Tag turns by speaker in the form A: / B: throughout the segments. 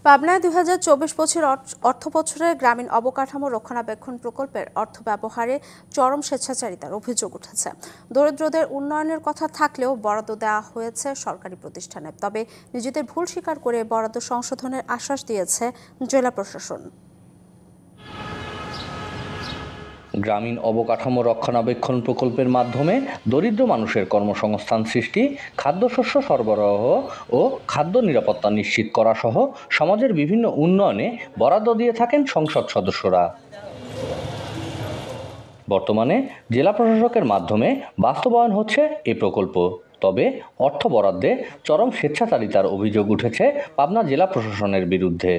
A: পাবনায় ২০২৪-২৫ অর্থবছরে গ্রামীণ অবকাঠামো রক্ষণাবেক্ষণ প্রকল্পের অর্থ ব্যবহারে চরম স্বেচ্ছাচারিতার অভিযোগ উঠেছে। দরিদ্রদের উন্নয়নের কথা থাকলেও বরাদ্দ দেওয়া হয়েছে সরকারি প্রতিষ্ঠানে, তবে নিজেদের ভুল স্বীকার করে বরাদ্দ সংশোধনের আশ্বাস দিয়েছে জেলা প্রশাসন।
B: গ্রামীণ অবকাঠামো রক্ষণাবেক্ষণ প্রকল্পের মাধ্যমে দরিদ্র মানুষের কর্মসংস্থান সৃষ্টি, খাদ্যশস্য সরবরাহ ও খাদ্য নিরাপত্তা নিশ্চিত করা সহ সমাজের বিভিন্ন উন্নয়নে বরাদ্দ দিয়ে থাকেন সংসদ সদস্যরা। বর্তমানে জেলা প্রশাসকের মাধ্যমে বাস্তবায়ন হচ্ছে এই প্রকল্প। তবে অর্থ বরাদ্দে চরম স্বেচ্ছাচারিতার অভিযোগ উঠেছে পাবনা জেলা প্রশাসনের বিরুদ্ধে।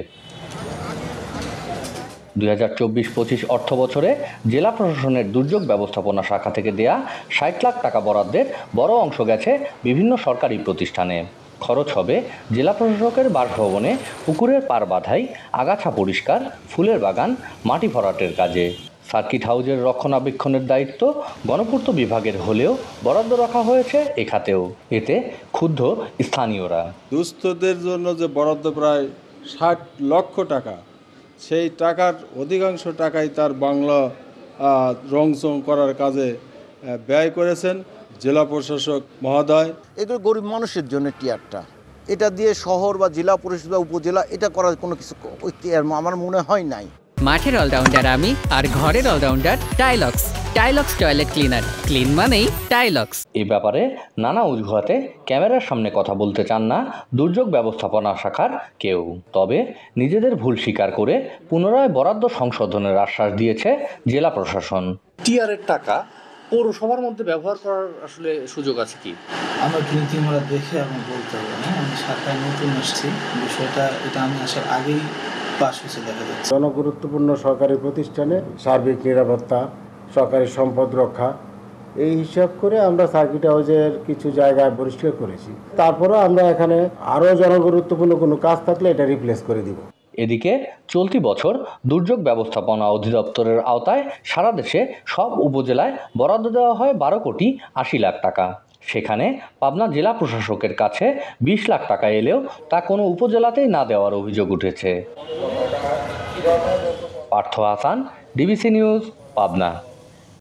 B: ২০২৪-২৫ অর্থবছরে জেলা প্রশাসনের দুর্যোগ ব্যবস্থাপনা শাখা থেকে দেয়া ৬০ লাখ টাকা বরাদ্দের বড় অংশ গেছে বিভিন্ন সরকারি প্রতিষ্ঠানে। খরচ হবে জেলা প্রশাসকের বাসভবনে পুকুরের পাড় বাঁধাই, আগাছা পরিষ্কার, ফুলের বাগান, মাটি ভরাটের কাজে। সার্কিট হাউজের রক্ষণাবেক্ষণের দায়িত্ব গণপূর্ত বিভাগের হলেও বরাদ্দ রাখা হয়েছে এ খাতেও। এতে ক্ষুব্ধ স্থানীয়রা।
C: দুস্থদের জন্য যে বরাদ্দ প্রায় ৬০ লক্ষ টাকা, সেই টাকার অধিকাংশ টাকাই তার বাংলা রংচং করার কাজে ব্যয় করেছেন জেলা প্রশাসক মহোদয়।
D: এগুলো গরিব মানুষের জন্য টিয়ারটা, এটা দিয়ে শহর বা জেলা পরিষদ বা উপজেলা এটা করার কোনো কিছু আমার মনে হয় নাই।
E: মাঠের অলরাউন্ডার আমি, আর ঘরের allrounder Tilex. Tilex toilet cleaner, clean মানেই টাইলক্স।
B: এই ব্যাপারে নানা অজুহাতে ক্যামেরার সামনে কথা বলতে চান না দুর্যোগ ব্যবস্থাপনা শাখার কেউ। তবে নিজেদের ভুল স্বীকার করে পুনরায় বরাদ্দ সংশোধনের আশ্বাস দিয়েছে জেলা প্রশাসন।
F: টিআরের টাকা পৌরসভার মধ্যে ব্যবহার করার আসলে সুযোগ আছে কি?
G: আমার নীতিমালা দেখে আমি বলতে হবে না। আমি শাখায় নতুন আসছি, বিষয়টা এটা আমি আসার আগেই পাশ হয়েছে দেখা যাচ্ছে।
H: জনগুরুত্বপূর্ণ সরকারি প্রতিষ্ঠানে সার্বিক নিরাপত্তা, সরকারি সম্পদ রক্ষা, এই হিসাব করে আমরা সার্কিট হাউসের কিছু জায়গায় পরিষ্কার করেছি। তারপরেও আমরা এখানে আরও জনগুরুত্বপূর্ণ কোনো কাজ থাকলে এটা রিপ্লেস করে দিব।
B: এদিকে চলতি বছর দুর্যোগ ব্যবস্থাপনা অধিদপ্তরের আওতায় সারা দেশে সব উপজেলায় বরাদ্দ দেওয়া হয় ১২ কোটি ৮০ লাখ টাকা। সেখানে পাবনা জেলা প্রশাসকের কাছে ২০ লাখ টাকা এলেও তা কোনো উপজেলাতেই না দেওয়ার অভিযোগ উঠেছে। Partha Hasan, DBC news, Pabna.